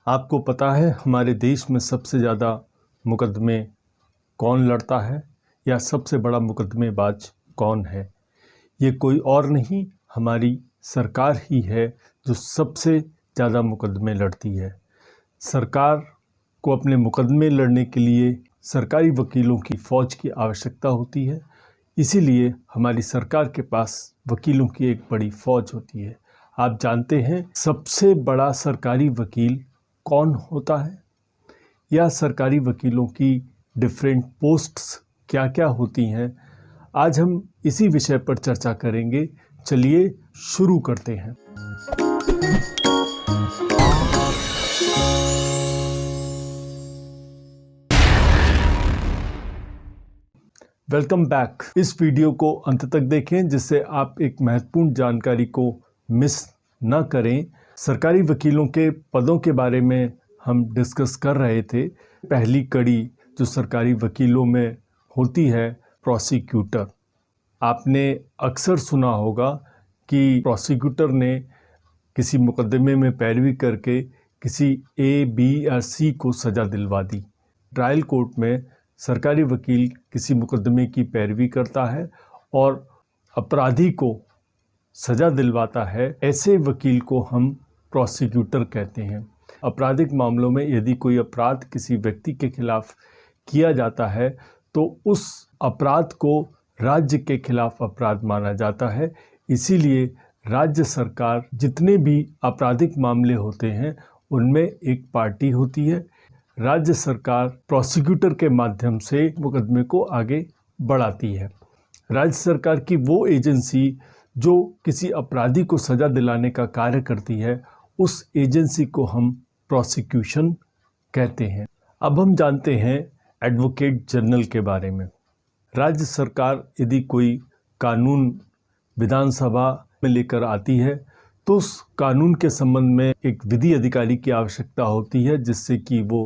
आपको पता है हमारे देश में सबसे ज़्यादा मुकदमे कौन लड़ता है या सबसे बड़ा मुकदमेबाज कौन है? ये कोई और नहीं, हमारी सरकार ही है जो सबसे ज़्यादा मुकदमे लड़ती है। सरकार को अपने मुकदमे लड़ने के लिए सरकारी वकीलों की फ़ौज की आवश्यकता होती है, इसीलिए हमारी सरकार के पास वकीलों की एक बड़ी फ़ौज होती है। आप जानते हैं सबसे बड़ा सरकारी वकील कौन होता है या सरकारी वकीलों की डिफरेंट पोस्ट्स क्या क्या होती हैं? आज हम इसी विषय पर चर्चा करेंगे। चलिए शुरू करते हैं। Welcome back. इस वीडियो को अंत तक देखें जिससे आप एक महत्वपूर्ण जानकारी को मिस न करें। सरकारी वकीलों के पदों के बारे में हम डिस्कस कर रहे थे। पहली कड़ी जो सरकारी वकीलों में होती है, प्रोसिक्यूटर। आपने अक्सर सुना होगा कि प्रोसिक्यूटर ने किसी मुकदमे में पैरवी करके किसी ए, बी या सी को सज़ा दिलवा दी। ट्रायल कोर्ट में सरकारी वकील किसी मुकदमे की पैरवी करता है और अपराधी को सज़ा दिलवाता है। ऐसे वकील को हम प्रोसिक्यूटर कहते हैं। आपराधिक मामलों में यदि कोई अपराध किसी व्यक्ति के खिलाफ किया जाता है तो उस अपराध को राज्य के खिलाफ अपराध माना जाता है। इसीलिए राज्य सरकार जितने भी आपराधिक मामले होते हैं उनमें एक पार्टी होती है। राज्य सरकार प्रोसिक्यूटर के माध्यम से मुकदमे को आगे बढ़ाती है। राज्य सरकार की वो एजेंसी जो किसी अपराधी को सज़ा दिलाने का कार्य करती है, उस एजेंसी को हम प्रोसिक्यूशन कहते हैं। अब हम जानते हैं एडवोकेट जनरल के बारे में। राज्य सरकार यदि कोई कानून विधानसभा में लेकर आती है तो उस कानून के संबंध में एक विधि अधिकारी की आवश्यकता होती है जिससे कि वो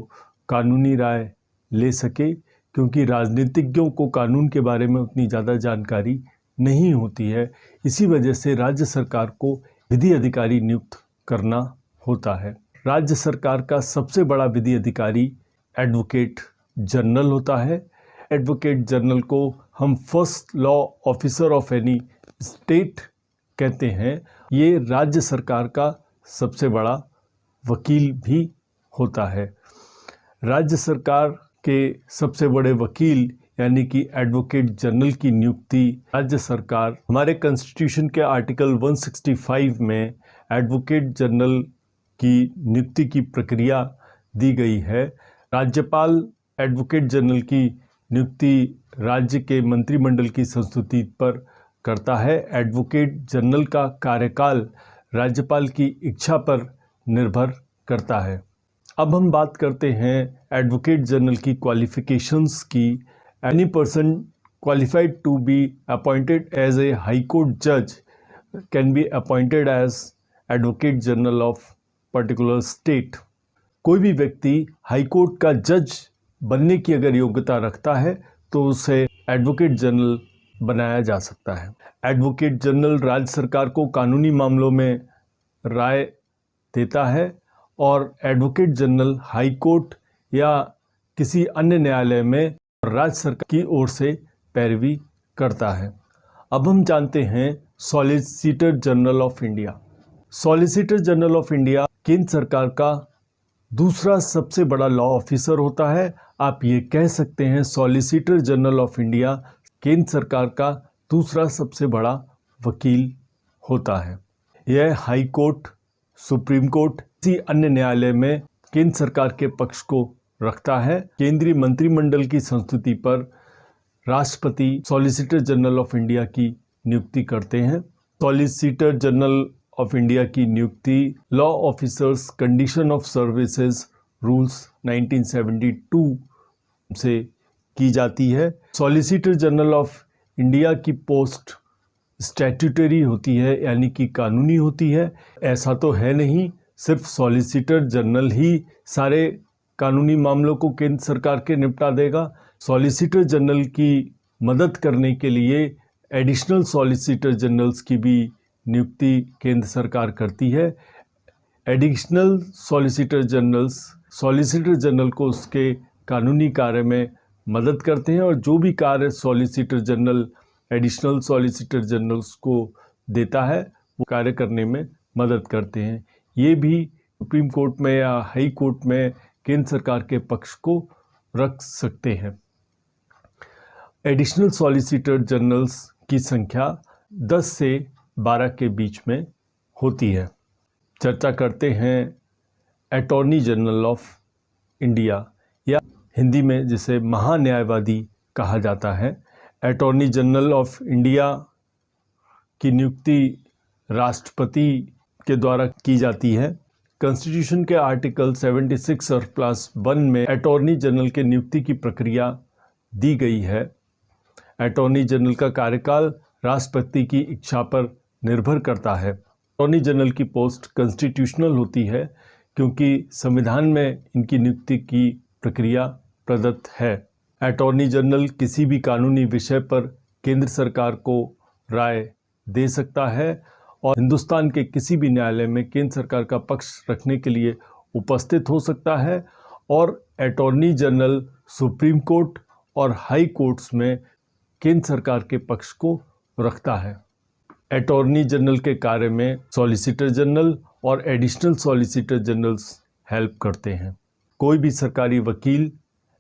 कानूनी राय ले सके, क्योंकि राजनीतिज्ञों को कानून के बारे में उतनी ज़्यादा जानकारी नहीं होती है। इसी वजह से राज्य सरकार को विधि अधिकारी नियुक्त करना होता है। राज्य सरकार का सबसे बड़ा विधि अधिकारी एडवोकेट जनरल होता है। एडवोकेट जनरल को हम first law officer of any state कहते हैं। ये राज्य सरकार का सबसे बड़ा वकील भी होता है। राज्य सरकार के सबसे बड़े वकील यानी कि एडवोकेट जनरल की नियुक्ति राज्य सरकार, हमारे कॉन्स्टिट्यूशन के आर्टिकल 165 में एडवोकेट जनरल की नियुक्ति की प्रक्रिया दी गई है। राज्यपाल एडवोकेट जनरल की नियुक्ति राज्य के मंत्रिमंडल की संस्तुति पर करता है। एडवोकेट जनरल का कार्यकाल राज्यपाल की इच्छा पर निर्भर करता है। अब हम बात करते हैं एडवोकेट जनरल की क्वालिफ़िकेशंस की। Any person qualified to be appointed as a high court जज can be appointed as advocate general of particular state. कोई भी व्यक्ति हाई कोर्ट का जज बनने की अगर योग्यता रखता है तो उसे एडवोकेट जनरल बनाया जा सकता है। एडवोकेट जनरल राज्य सरकार को कानूनी मामलों में राय देता है और एडवोकेट जनरल हाई कोर्ट या किसी अन्य न्यायालय में राज्य सरकार की ओर से पैरवी करता है। अब हम जानते हैं solicitor general of India. Solicitor general of India केंद्र सरकार का दूसरा सबसे बड़ा लॉ ऑफिसर होता है। आप ये कह सकते हैं सॉलिसिटर जनरल ऑफ इंडिया केंद्र सरकार का दूसरा सबसे बड़ा वकील होता है। यह हाई कोर्ट, सुप्रीम कोर्ट, किसी अन्य न्यायालय में केंद्र सरकार के पक्ष को रखता है। केंद्रीय मंत्रिमंडल की संस्तुति पर राष्ट्रपति सॉलिसिटर जनरल ऑफ इंडिया की नियुक्ति करते हैं। सॉलिसिटर जनरल ऑफ इंडिया की नियुक्ति law officers condition of services rules 1972 से की जाती है। सॉलिसिटर जनरल ऑफ इंडिया की पोस्ट स्टैट्यूटरी होती है यानी कि कानूनी होती है। ऐसा तो है नहीं सिर्फ सॉलिसिटर जनरल ही सारे कानूनी मामलों को केंद्र सरकार के निपटा देगा। सॉलिसिटर जनरल की मदद करने के लिए एडिशनल सॉलिसिटर जनरल्स की भी नियुक्ति केंद्र सरकार करती है। एडिशनल सॉलिसिटर जनरल को उसके कानूनी कार्य में मदद करते हैं और जो भी कार्य solicitor general additional solicitor generals को देता है वो कार्य करने में मदद करते हैं। ये भी सुप्रीम कोर्ट में या हाई कोर्ट में केंद्र सरकार के पक्ष को रख सकते हैं। एडिशनल सॉलिसिटर जनरल्स की संख्या 10 से 12 के बीच में होती है। चर्चा करते हैं अटॉर्नी जनरल ऑफ इंडिया, या हिंदी में जिसे महान्यायवादी कहा जाता है। अटॉर्नी जनरल ऑफ इंडिया की नियुक्ति राष्ट्रपति के द्वारा की जाती है। कॉन्स्टिट्यूशन के आर्टिकल 76 और प्लस 1 में अटॉर्नी जनरल के नियुक्ति की प्रक्रिया दी गई है। अटॉर्नी जनरल का कार्यकाल राष्ट्रपति की इच्छा पर निर्भर करता है। अटॉर्नी जनरल की पोस्ट कॉन्स्टिट्यूशनल होती है क्योंकि संविधान में इनकी नियुक्ति की प्रक्रिया प्रदत्त है। अटॉर्नी जनरल किसी भी कानूनी विषय पर केंद्र सरकार को राय दे सकता है और हिंदुस्तान के किसी भी न्यायालय में केंद्र सरकार का पक्ष रखने के लिए उपस्थित हो सकता है और अटॉर्नी जनरल सुप्रीम कोर्ट और हाई कोर्ट्स में केंद्र सरकार के पक्ष को रखता है। अटॉर्नी जनरल के कार्य में सॉलिसिटर जनरल और एडिशनल सॉलिसिटर जनरल्स हेल्प करते हैं। कोई भी सरकारी वकील,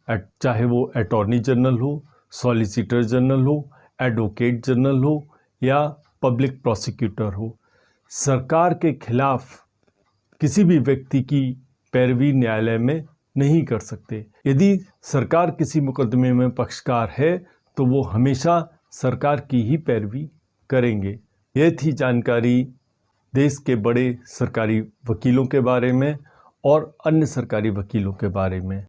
चाहे वो अटॉर्नी जनरल हो, सॉलिसिटर जनरल हो, एडवोकेट जनरल हो या पब्लिक प्रोसिक्यूटर हो, सरकार के खिलाफ किसी भी व्यक्ति की पैरवी न्यायालय में नहीं कर सकते। यदि सरकार किसी मुकदमे में पक्षकार है तो वो हमेशा सरकार की ही पैरवी करेंगे। यह थी जानकारी देश के बड़े सरकारी वकीलों के बारे में और अन्य सरकारी वकीलों के बारे में।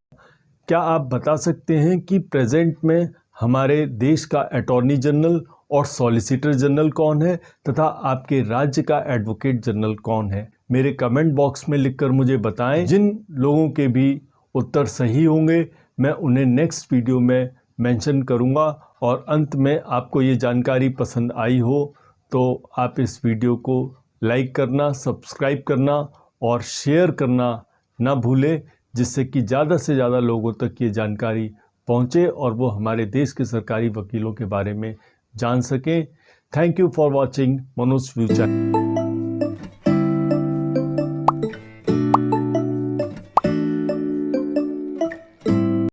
क्या आप बता सकते हैं कि प्रेजेंट में हमारे देश का अटॉर्नी जनरल और सॉलिसिटर जनरल कौन है तथा आपके राज्य का एडवोकेट जनरल कौन है? मेरे कमेंट बॉक्स में लिखकर मुझे बताएं। जिन लोगों के भी उत्तर सही होंगे मैं उन्हें नेक्स्ट वीडियो में मेंशन करूंगा। और अंत में आपको ये जानकारी पसंद आई हो तो आप इस वीडियो को लाइक करना, सब्सक्राइब करना और शेयर करना ना भूलें, जिससे कि ज़्यादा से ज़्यादा लोगों तक ये जानकारी पहुँचे और वो हमारे देश के सरकारी वकीलों के बारे में जान सकें। Thank you for watching Manoj view channel.